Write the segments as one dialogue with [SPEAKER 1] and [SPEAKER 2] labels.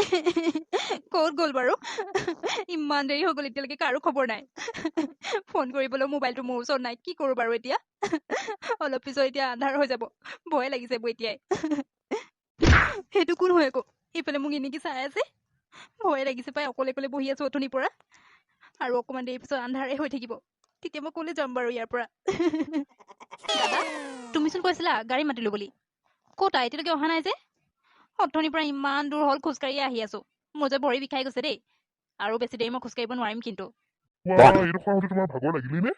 [SPEAKER 1] ক'ত গ'ল বাৰু ইমান দেৰি হৈ গ'ল এতিয়ালৈকে কাৰো খবৰ নাই ফোন কৰিবলৈ মোবাইলটো মোৰ ওচৰত নাই কি কৰোঁ বাৰু এতিয়া অলপ পিছত এতিয়া আন্ধাৰ হৈ যাব ভয় লাগিছে মোৰ এতিয়াই সেইটো কোন হয় আকৌ এইফালে মোক এনেকৈ চাই আছে ভয় লাগিছে পাই অকলে অকলে বহি আছোঁ অথনিৰ পৰা আৰু অকণমান দেৰি পিছত আন্ধাৰে হৈ থাকিব তেতিয়া মই ক'লৈ যাম বাৰু ইয়াৰ পৰা দাদা তুমিচোন কৈছিলা গাড়ী মাতিলো বুলি ক'তা এতিয়ালৈকে অহা নাই যে অথনিৰ পৰা ইমান দূৰ হ'ল খোজকাঢ়িয়ে আহি আছোঁ মোৰ যে ভৰি বিষাই গৈছে দেই আৰু বেছি দেৰি মই খোজকাঢ়িব নোৱাৰিম কিন্তু
[SPEAKER 2] এইডোখৰ হওঁতে তোমাৰ ভাগৰ লাগিলেই নে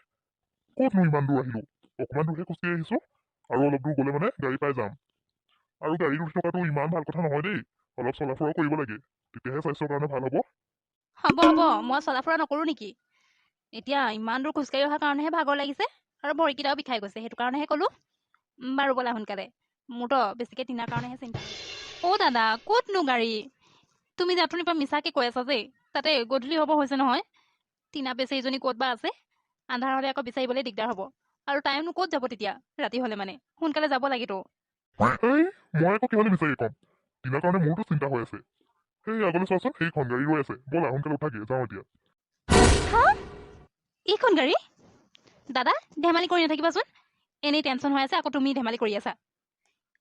[SPEAKER 2] ক'তনো ইমান দূৰ আহিলো অকণমান দূৰহে খোজকাঢ়ি আহিছো আৰু অলপ দূৰ গ'লে মানে গাড়ী পাই যাম আৰু গাড়ীত উঠি থকাটো ইমান ভাল কথা নহয় দেই অলপ চলা ফুৰাও কৰিব লাগে তেতিয়াহে স্বাস্থ্যৰ কাৰণে ভাল হ'ব
[SPEAKER 1] হ'ব হ'ব মই চলা ফুৰা নকৰোঁ নেকি এতিয়া ইমান দূৰ খোজকাঢ়ি অহাৰ কাৰণেহে ভাগৰ লাগিছে আৰু ভৰিকেইটাও বিষাই গৈছে সেইটো কাৰণেহে ক'লোঁ বাৰু ব'লা সোনকালে মোৰতো বেছিকৈ তিনাৰ কাৰণেহে চিন্তা অ' দাদা ক'তনো গাড়ী তুমি যে অথনিৰ পৰা মিছাকৈ কৈ আছা যে তাতে গধূলি হ'ব হৈছে নহয় টিনা বেচেৰীজনী ক'ত বা আছে আন্ধাৰ হ'লে আকৌ বিচাৰিবলৈ দিগদাৰ হ'ব আৰু টাইমনো ক'ত যাব তেতিয়া ৰাতি হ'লে মানে সোনকালে যাব লাগেতো
[SPEAKER 2] মই আকৌ কিহলে বিচাৰি ক'ম টিনাৰ কাৰণে মোৰতো চিন্তা হৈ আছে সেই আগলৈ চোৱাচোন সেইখন গাড়ী ৰৈ আছে ব'লা সোনকালে উঠাগে যাওঁ এতিয়া
[SPEAKER 1] হা এইখন গাড়ী দাদা ধেমালি কৰি নাথাকিবাচোন এনেই টেনশ্যন হৈ আছে আকৌ তুমি ধেমালি কৰি আছা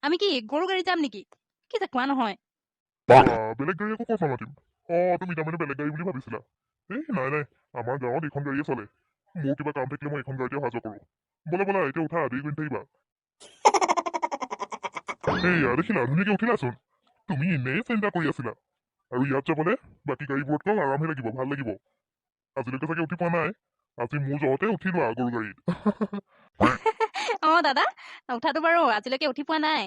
[SPEAKER 1] আমি কি গৰু গাড়ী যাম নেকি কি যে কোৱা নহয়
[SPEAKER 2] বেলেগ গাড়ী আকৌ ক'ত নামাতিম তুমি তাৰমানে বেলেগ গাড়ী বুলি ভাবিছিলা নাই নাই আমাৰ গাঁৱত এইখন গাড়ীয়ে চলে মোৰ কিবা কাম থাকিলে মই এইখন গাড়ীতে অহা যোৱা কৰোঁ ব'লা ব'লা এতিয়া উঠা দেৰি কৰি থাকিবা দেখিলা ধুনীয়াকে উঠিলাচোন তুমি এনেই চিন্তা কৰি আছিলা আৰু ইয়াত যাবলৈ বাকী গাড়ীবোৰতকৈ আৰামহে লাগিব ভাল লাগিব আজিলৈকে চাগে উঠি পোৱা নাই আজি মোৰ জহতে উঠি লোৱা গৰু গাড়ীত
[SPEAKER 1] অঁ দাদা উঠাটো বাৰু আজিলৈকে উঠি পোৱা নাই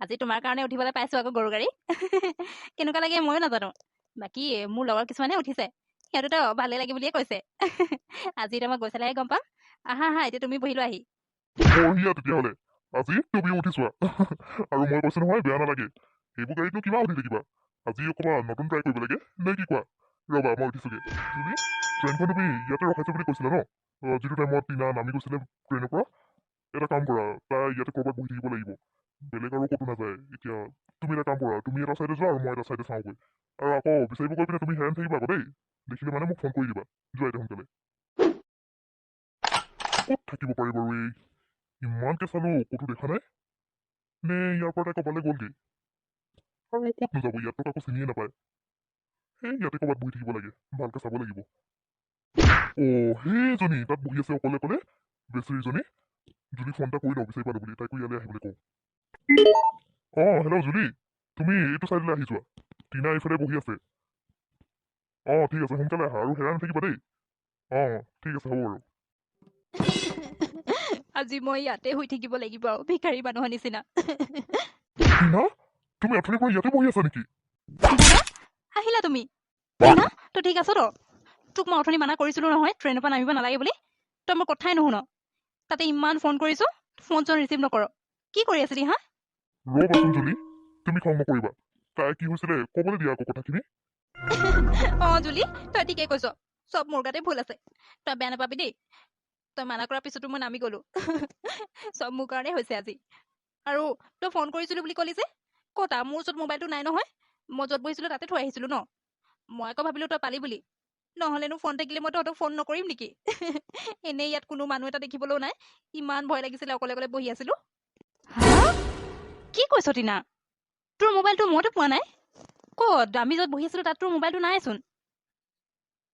[SPEAKER 1] আজি তোমাৰ কাৰণে উঠিবলৈ পাইছোঁ আকৌ গৰু গাড়ী কেনেকুৱা লাগে ময়ো নাজানো বাকী মোৰ লগৰ কিছুমানে উঠিছে সিহঁতেতো ভালেই লাগে বুলিয়ে কৈছে আজি এতিয়া মই গৈ চালেহে গম পাম আহা আহা এতিয়া তুমি বহিলো আহি
[SPEAKER 2] বঢ়িয়া তেতিয়াহ'লে আজি তুমিও উঠি চোৱা আৰু মই কৈছো নহয় বেয়া নালাগে সেইবোৰ গাড়ীতনো কিমান উঠি থাকিবা আজি অকণমান নতুন ট্ৰাই কৰিব লাগে নে কি কোৱা ৰ'বা মই উঠিছোগে তুমি ট্ৰেইনখন তুমি ইয়াতে ৰখাইছে বুলি কৈছিলা ন যিটো টাইমত টিনা নামি গৈছিলে ট্ৰেইনৰ পৰা এটা কাম কৰা তাই ইয়াতে ক'ৰবাত বহি থাকিব লাগিব বেলেগ আৰু ক'তো নাযায় এতিয়া তুমি এটা কাম কৰা তুমি এটা চাইডে যোৱা আৰু মই এটা চাইডে চাওঁগৈ আৰু আকৌ বিচাৰিব গৈ পিনে তুমি হেৰান থাকিবা আকৌ দেই দেখিলে মানে মোক ফোন কৰি দিবা যোৱা এতিয়া সোনকালে ক'ত থাকিব পাৰি বাৰু এই ইমানকে চালো ক'তো দেখা নাই নে ইয়াৰ পৰা তাই ক'বালৈ গ'লগৈ আৰু ক'ত নাযাব ইয়াততো কাকো চিনিয়ে নাপায় ইয়াতে ক'ৰবাত বহি থাকিব লাগে ভালকে চাব লাগিব সেইজনী তাত বহি আছে অকলে অকলে বেচেৰীজনী জুলিক ফোন এটা কৰি লওঁ বিচাৰি পালো বুলি তাইকো ইয়ালৈ আহিবলৈ কওঁ হেল্ল' জুলি তুমি এইটো চাইডলৈ আহি যোৱা টিনা এইফালে বহি আছে ঠিক আছে সোনকালে আহা আৰু হেৰাই নাথাকিবা দেই ঠিক আছে হ'ব বাৰু
[SPEAKER 1] আজি মই ইয়াতে শুই থাকিব লাগিব আৰু ভিখাৰী মানুহৰ নিচিনা
[SPEAKER 2] টিনা তুমি অথনিৰ পৰা ইয়াতে বহি আছা নেকি
[SPEAKER 1] আহিলা তুমি টিনা তো ঠিক আছ তো তোক মই অথনি মানা কৰিছিলো নহয় ট্ৰেইনৰ পৰা নামিব নালাগে বুলি তই মোৰ কথাই নুশুন তাতে ইমান ফোন কৰিছো ফোন চোন ৰিচিভ নকৰ কি কৰি আছিলি হা
[SPEAKER 2] ৰ'বাচোন জুলি তুমি খং নকৰিবা তাই কি হৈছিলে ক'বলৈ দিয়া আকৌ কথাখিনি
[SPEAKER 1] জুলি তই ঠিকেই কৈছ চব মোৰ গাতে ভুল আছে তই বেয়া নাপাবি দেই তই মানা কৰাৰ পিছতো মই নামি গলো চব মোৰ কাৰণেই হৈছে আজি আৰু তই ফোন কৰিছিলো বুলি ক'লি যে ক'তা মোৰ ওচৰত মোবাইলটো নাই নহয় মই য'ত বহিছিলো তাতে থৈ আহিছিলো ন মই আকৌ ভাবিলো তই পালি বুলি নহ'লেনো ফোন থাকিলে মই তহঁতক ফোন নকৰিম নেকি এনেই ইয়াত কোনো মানুহ এটা দেখিবলৈও নাই ইমান ভয় লাগিছিলে অকলে অকলে বহি আছিলো কি কৈছ টিনা তোৰ মোবাইলটো মইতো পোৱা নাই ক'ত আমি য'ত বহি আছিলো তাত তোৰ মোবাইলটো নাইচোন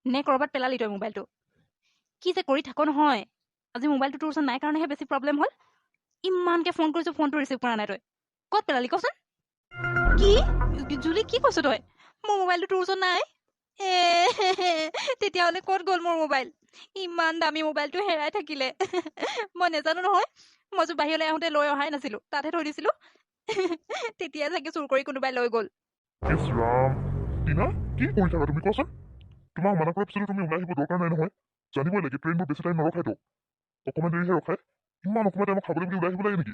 [SPEAKER 1] নে ক'ৰবাত পেলালি তই মোবাইলটো কি যে কৰি থাক নহয় আজি মোবাইলটো তোৰ ওচৰত নাই কাৰণেহে বেছি প্ৰব্লেম হ'ল ইমানকৈ ফোন কৰিছোঁ ফোনটো ৰিচিভ কৰা নাই তই ক'ত পেলালি কচোন কি জুলি কি কৈছ তই মোৰ মোবাইলটো তোৰ ওচৰত নাই তেতিয়াহ'লে ক'ত গ'ল মোৰ মোবাইল ইমান দামী মোবাইলটো হেৰাই থাকিলে মই নাজানো নহয় মইতো বাহিৰলৈ আহোঁতে লৈ অহাই নাছিলোঁ তাতহে থৈ দিছিলোঁ তেতিয়াই চাগে চুৰ কৰি কোনোবাই লৈ গ'ল
[SPEAKER 2] টিনা কি কৰি থাকা তুমি কোৱাচোন তোমাক মানা কৰাৰ পিছতো তুমি ওলাই আহিব দৰকাৰ নাই নহয় জানিবই লাগে ট্ৰেইনবোৰ বেছি টাইম নৰখায়তো অকণমান দেৰিহে ৰখায় ইমান অকণমান টাইমত খাবলৈ বুলি ওলাই আহিব লাগে নেকি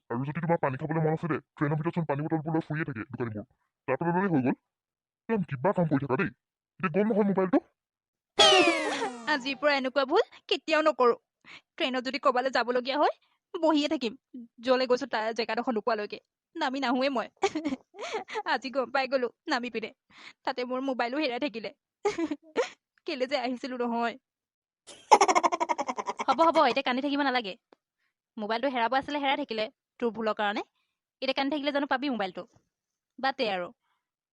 [SPEAKER 2] আৰু যদি তোমাৰ পানী খাবলৈ মন আছে দে ট্ৰেইনৰ ভিতৰত চোন পানী বটলবোৰ লৈ ফুৰিয়ে থাকে দোকানীবোৰ তাৰ পৰা ল'লেই হৈ গ'ল একদম কিবা কাম কৰি থাকা দেই এতিয়া গ'ল নহয় মোবাইলটো
[SPEAKER 1] আজিৰ পৰা এনেকুৱা ভুল কেতিয়াও নকৰোঁ ট্ৰেইনত যদি ক'ৰবালৈ যাবলগীয়া হয় বহিয়ে থাকিম য'লৈ গৈছোঁ তাৰ জেগাডোখৰ নোপোৱালৈকে নামি নাহোৱে মই আজি গম পাই গলো নামি পিনে তাতে মোৰ মোবাইলো হেৰাই থাকিলে কেলে যে আহিছিলো নহয় হ'ব হ'ব এতিয়া কান্দি থাকিব নালাগে মোবাইলটো হেৰাব আছিলে হেৰাই থাকিলে তোৰ ভুলৰ কাৰণে এতিয়া কান্দি থাকিলে জানো পাবি মোবাইলটো বাদে আৰু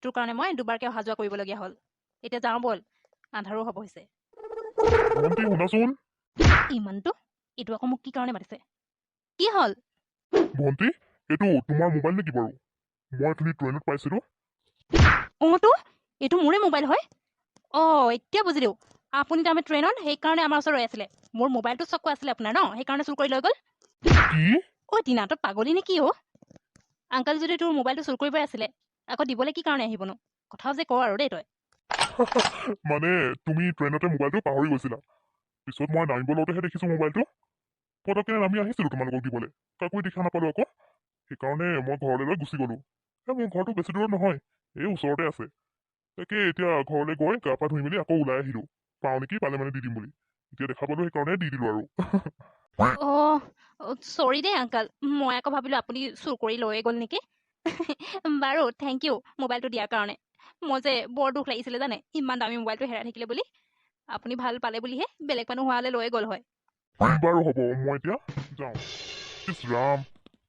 [SPEAKER 1] তোৰ কাৰণে মই দুবাৰকৈ অহা যোৱা কৰিবলগীয়া হ'ল এতিয়া যাওঁ বল আন্ধাৰো হ'ব হৈছে
[SPEAKER 2] ভণ্টি শুনাচোন
[SPEAKER 1] ইমানটো এইটো আকৌ মোক কি কাৰণে মাতিছে কি হ'ল
[SPEAKER 2] ভণ্টি এইটো তোমাৰ মোবাইল নেকি বাৰু মই অথনি ট্ৰেইনত পাইছিলোঁ
[SPEAKER 1] তো এইটো মোৰে মোবাইল হয় এতিয়া বুজিলোঁ আপুনি তাৰমানে ট্ৰেইনত সেইকাৰণে আমাৰ ওচৰত ৰৈ আছিলে মোৰ মোবাইলটো চকু আছিলে আপোনাৰ ন সেইকাৰণে চুৰ কৰি লৈ গ'ল
[SPEAKER 2] কি
[SPEAKER 1] টিনা তই পাগলি নে কি আংকাল যদি তোৰ মোবাইলটো চুৰ কৰিবই আছিলে আকৌ দিবলৈ কি কাৰণে আহিবনো কথাও যে ক আৰু দেই তই
[SPEAKER 2] মানে তুমি ট্ৰেইনতে মোবাইলটো পাহৰি গৈছিলা পিছত মই নামিব লওঁতেহে দেখিছোঁ মোবাইলটো পটককৈ নামি আহিছিলোঁ তোমালোকক দিবলৈ কাকোৱে দেখা নাপালোঁ আকৌ সেইকাৰণে মই ঘৰলৈ লৈ গুচি গ'লোঁ মোৰ ঘৰটো বেছি দূৰত নহয় এই ওচৰতে আছে তাকে এতিয়া ঘৰলৈ গৈ গা পা ধুই মেলি আকৌ ওলাই আহিলোঁ পাওঁ নেকি পালে মানে দি দিম বুলি এতিয়া দেখা পালোঁ সেইকাৰণে দি দিলোঁ আৰু
[SPEAKER 1] চৰি দেই আংকাল মই আকৌ ভাবিলোঁ আপুনি চুৰ কৰি লৈয়ে গ'ল নেকি বাৰু থেংক ইউ মোবাইলটো দিয়াৰ কাৰণে মই যে বৰ দুখ লাগিছিলে জানে ইমান দামী মোবাইলটো হেৰাই থাকিলে বুলি আপুনি ভাল পালে বুলিহে বেলেগ মানুহ হোৱা হ'লে লৈয়ে গ'ল হয়
[SPEAKER 2] বাৰু হ'ব মই এতিয়া যাওঁ ইছ ৰাম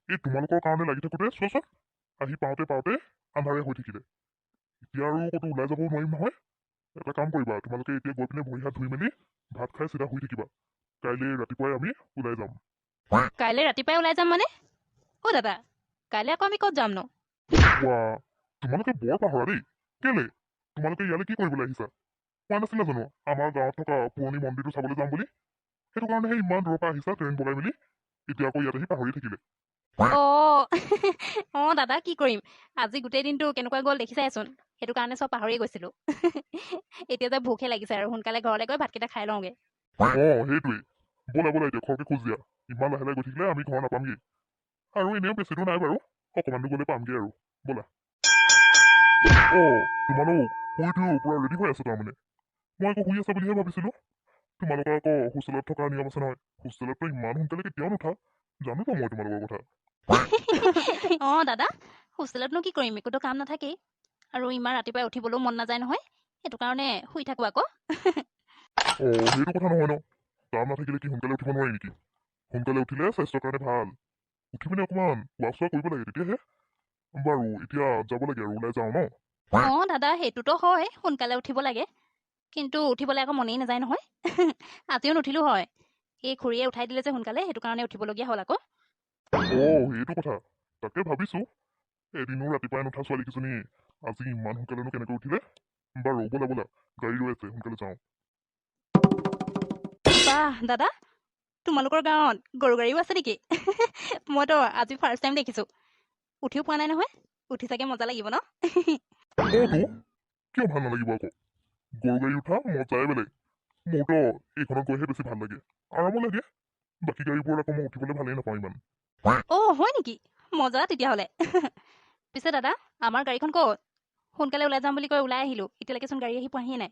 [SPEAKER 2] এই তোমালোকৰ কাৰণে লাগি থাকোঁতে চোৱাচোন আহি পাওঁতে পাওঁতে আন্ধাৰে হৈ থাকিলে এতিয়া আৰু ক'তো ওলাই যাব নোৱাৰিম নহয় এটা কাম কৰিবা তোমালোকে এতিয়া গৈ পিনে ভৰি হাত ধুই মেলি ভাত খাই চিধা শুই থাকিবা কাইলৈ ৰাতিপুৱাই আমি ওলাই যাম
[SPEAKER 1] কাইলৈ ৰাতিপুৱাই ওলাই যাম মানে দাদা কাইলৈ আকৌ আমি ক'ত যাম ন
[SPEAKER 2] ৱা তোমালোকে বৰ পাহৰা দেই কেলে তোমালোকে ইয়ালৈ কি কৰিবলৈ আহিছা কোৱা নাছিলা জানো আমাৰ গাঁৱত থকা পুৰণি মন্দিৰটো চাবলৈ যাম বুলি সেইটো কাৰণেহে ইমান দূৰৰ পৰা আহিছা ট্ৰেইন বগাই মেলি এতিয়া আকৌ ইয়াত আহি পাহৰি থাকিলে
[SPEAKER 1] দাদা কি কৰিম আজি গোটেই দিনটো কেনেকুৱা গ'ল দেখিছাইচোন সেইটো কাৰণে চব পাহৰি গৈছিলোঁ এতিয়া যে ভোকহে লাগিছে আৰু সোনকালে ঘৰলৈ গৈ ভাতকেইটা খাই লওঁগে
[SPEAKER 2] সেইটোৱেই ব'লা ব'লা এতিয়া ঘৰকে খোজ দিয়া ইমান লাহে লাহে গৈ থাকিলে আমি ঘৰ নাপামগৈ আৰু এনেও বেছি দূৰ নাই বাৰু অকণমান দূৰ গ'লে পামগৈ আৰু ব'লা তোমালোক শুই থৈ পুৰা ৰেডি হৈ আছো তাৰমানে মই আকৌ শুই আছা বুলিহে ভাবিছিলোঁ তোমালোকৰ আকৌ হোষ্টেলত থকা নিয়ম আছে নহয় হোষ্টেলততো ইমান সোনকালে কেতিয়াও নুঠা জানোতো মই তোমালোকৰ কথা
[SPEAKER 1] দাদা হোষ্টেলতনো কি কৰিম একোতো কাম নাথাকেই আৰু ইমান ৰাতিপুৱাই উঠিবলৈও মন নাযায় নহয় সেইটো কাৰণে শুই থাকো আকৌ
[SPEAKER 2] সেইটো কথা নহয় ন কাম নাথাকিলে কি সোনকালে উঠিব নোৱাৰি নেকি সোনকালে উঠিলে স্বাস্থ্যৰ কাৰণে ভাল উঠি পিনে অকণমান খোৱা চোৱা কৰিব লাগে তেতিয়াহে বাৰু এতিয়া যাব লাগে আৰু ওলাই যাওঁ ন
[SPEAKER 1] দাদা সেইটোতো হয় সোনকালে উঠিব লাগে কিন্তু উঠিবলৈ আকৌ মনেই নাযায় নহয় আজিও নুঠিলো হয় এই খুৰীয়ে উঠাই দিলে যে সোনকালে সেইটো কাৰণে উঠিবলগীয়া হ'ল আকৌ
[SPEAKER 2] সেইটো কথা তাকে ভাবিছো এদিনো ৰাতিপুৱাই নুঠা ছোৱালীকেইজনী আজি ইমান সোনকালেনো কেনেকৈ উঠিলে বাৰু ব'লা ব'লা গাড়ী ৰৈ আছে সোনকালে যাওঁ
[SPEAKER 1] বাহ দাদা তোমালোকৰ গাঁৱত গৰু গাড়ীও আছে নেকি মইতো আজি ফাৰ্ষ্ট টাইম দেখিছো উঠিও পোৱা নাই নহয় উঠি চাগে মজা লাগিব ন
[SPEAKER 2] কিয় ভাল নালাগিব আকৌ গৰু গাড়ী উঠা মজাই বেলেগ মোৰতো এইখনত গৈহে বেছি ভাল লাগে আৰামো লাগে বাকী গাড়ীবোৰত আকৌ মই উঠিবলৈ ভালেই নাপাওঁ ইমান
[SPEAKER 1] হয় নেকি মজা তেতিয়াহ'লে পিছে দাদা আমাৰ গাড়ীখন ক'ত সোনকালে ওলাই যাম বুলি কৈ ওলাই আহিলো এতিয়ালৈকেচোন গাড়ী আহি পোৱাহিয়ে নাই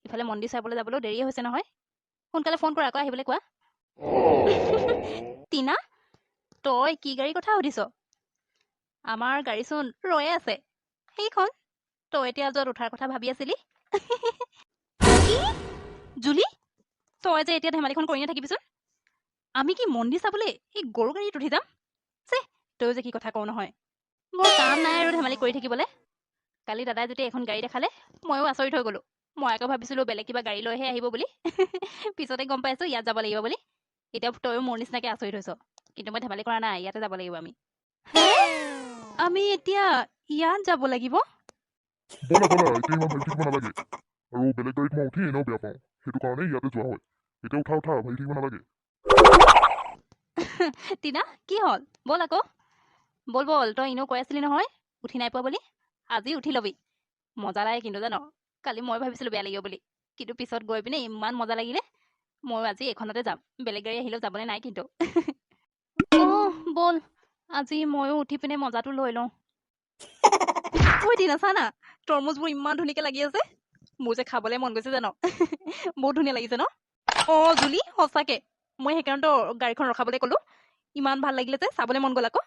[SPEAKER 1] ইফালে মন্দিৰ চাবলৈ যাবলৈও দেৰিয়ে হৈছে নহয় সোনকালে ফোন কৰা আকৌ আহিবলৈ কোৱা টিনা তই কি গাড়ীৰ কথা সুধিছ আমাৰ গাড়ীচোন ৰৈয়ে আছে সেইখন তই এতিয়া য'ত উঠাৰ কথা ভাবি আছিলি জুলি তই যে এতিয়া ধেমালিখন কৰি নাথাকিবিচোন আমি কি মন্দিৰ চাবলৈ এই গৰু গাড়ীত উঠি যাম তই যে কি কথা কওঁ নহয় মোৰ কাম নাই আৰু ধেমালি কৰি থাকিবলৈ কালি দাদাই যেতিয়া এখন গাড়ী দেখালে ময়ো আচৰিত হৈ গ'লো মই আকৌ ভাবিছিলোঁ বেলেগ কিবা গাড়ী লৈহে আহিব বুলি পিছতে গম পাইছোঁ ইয়াত যাব লাগিব বুলি এতিয়া তয়ো মোৰ নিচিনাকৈ আচৰিত হৈছ কিন্তু মই ধেমালি কৰা নাই ইয়াতে যাব লাগিব আমি এতিয়া ইয়াত যাব লাগিব
[SPEAKER 2] ব'লা ব'লা এতিয়া ইমান ভাবি থাকিব নালাগে আৰু বেলেগ গাড়ীত মই উঠি এনেও বেয়া পাওঁ সেইটো কাৰণে ইয়াতে যোৱা হয় এতিয়া উঠা উঠা ভাবি থাকিব নালাগে
[SPEAKER 1] টিনা কি হ'ল ব'ল আকৌ ব'ল ব'ল তই এনেও কৈ আছিলি নহয় উঠি নাই পোৱা বুলি আজি উঠি ল'বি মজা লাগে কিন্তু জান কালি মই ভাবিছিলোঁ বেয়া লাগিব বুলি কিন্তু পিছত গৈ পিনে ইমান মজা লাগিলে ময়ো আজি এইখনতে যাম বেলেগ গাড়ী আহিলেও যাবলৈ নাই কিন্তু ব'ল আজি ময়ো উঠি পিনে মজাটো লৈ লওঁ টিনা চা না তৰমুজবোৰ ইমান ধুনীয়াকৈ লাগি আছে মোৰ যে খাবলৈ মন গৈছে জান বহুত ধুনীয়া লাগিছে ন জুলি সঁচাকৈ মই সেইকাৰণেতো গাড়ীখন ৰখাবলৈ ক'লোঁ ইমান ভাল লাগিলে যে চাবলৈ মন গ'ল আকৌ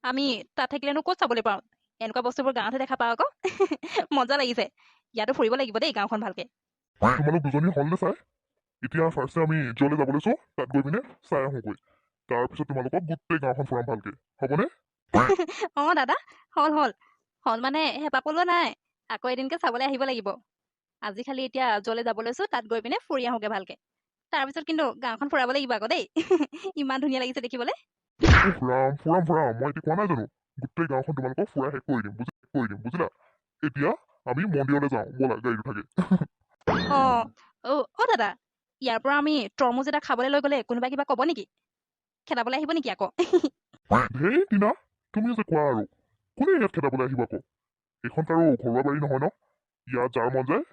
[SPEAKER 1] আমি তাত থাকিলেনো ক'ত চাবলৈ পাওঁ? এনেকুৱা বস্তুবোৰ গাঁৱতহে দেখা পাওঁ আকৌ। মজা লাগিছে। ইয়াতো ফুৰিব লাগিব দেই গাঁওখন ভালকে।
[SPEAKER 2] তোমালোক দুজনী হ'লনে চাই? এতিয়া ফাৰ্ষ্টে আমি য'লৈ যাব লৈছোঁ তাত গৈ পিনে চাই আহোঁগৈ। তাৰপিছত তোমালোকক গোটেই গাঁওখন ফুৰাম ভালকে, হ'বনে?
[SPEAKER 1] অঁ দাদা, হ'ল মানে হেঁপাহ পলোৱা নাই। আকৌ এদিনকে চাবলৈ আহিব লাগিব। আজি খালি এতিয়া য'লৈ যাব লৈছোঁ তাত গৈ পিনে ফুৰি আহোঁগে ভালকে। তাৰপিছত কিন্তু গাঁওখন ফুৰাব লাগিব আকৌ দেই। ইমান ধুনীয়া লাগিছে দেখিবলৈ।
[SPEAKER 2] ফুৰাম। মই এতিয়া কোৱা নাই জানো? গোটেই গাঁওখন তোমালোকক ফুৰাই শেষ কৰি দিম, বুজিলা? এতিয়া আমি মন্দিৰলৈ যাওঁ, ব'লা গাড়ীটো থাকে।
[SPEAKER 1] অঁ দাদা, ইয়াৰ পৰা আমি তৰমুজ এটা খাবলৈ লৈ গ'লে কোনোবাই কিবা ক'ব নেকি? খেদাবলৈ আহিব নেকি আকৌ?
[SPEAKER 2] হেই টিনা, তুমি যে কোৱা আৰু কোনে ইয়াত খেদাবলৈ আহিব আকৌ? এইখন কাৰো ঘৰুৱা বাৰী নহয় ন? ইয়াত যাৰ মন যায়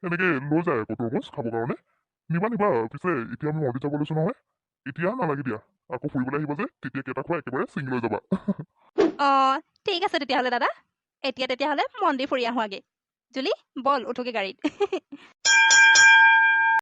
[SPEAKER 2] সেনেকে লৈ যায় আকৌ তৰমুজ খাবৰ কাৰণে। নিবা। পিছে এতিয়া আমি মন্দিৰ যাব লৈছোঁ নহয়। এতিয়া নালাগে দিয়া, আকৌ ফুৰিবলৈ আহিবা যে তেতিয়া কেইটা খোৱা একেবাৰে ছিঙি লৈ যাবা।
[SPEAKER 1] অঁ ঠিক আছে তেতিয়াহ'লে দাদা। এতিয়া তেতিয়াহ'লে মন্দিৰ ফুৰি আহোঁ আগে। জুলি, বল উঠোগে গাড়ীত।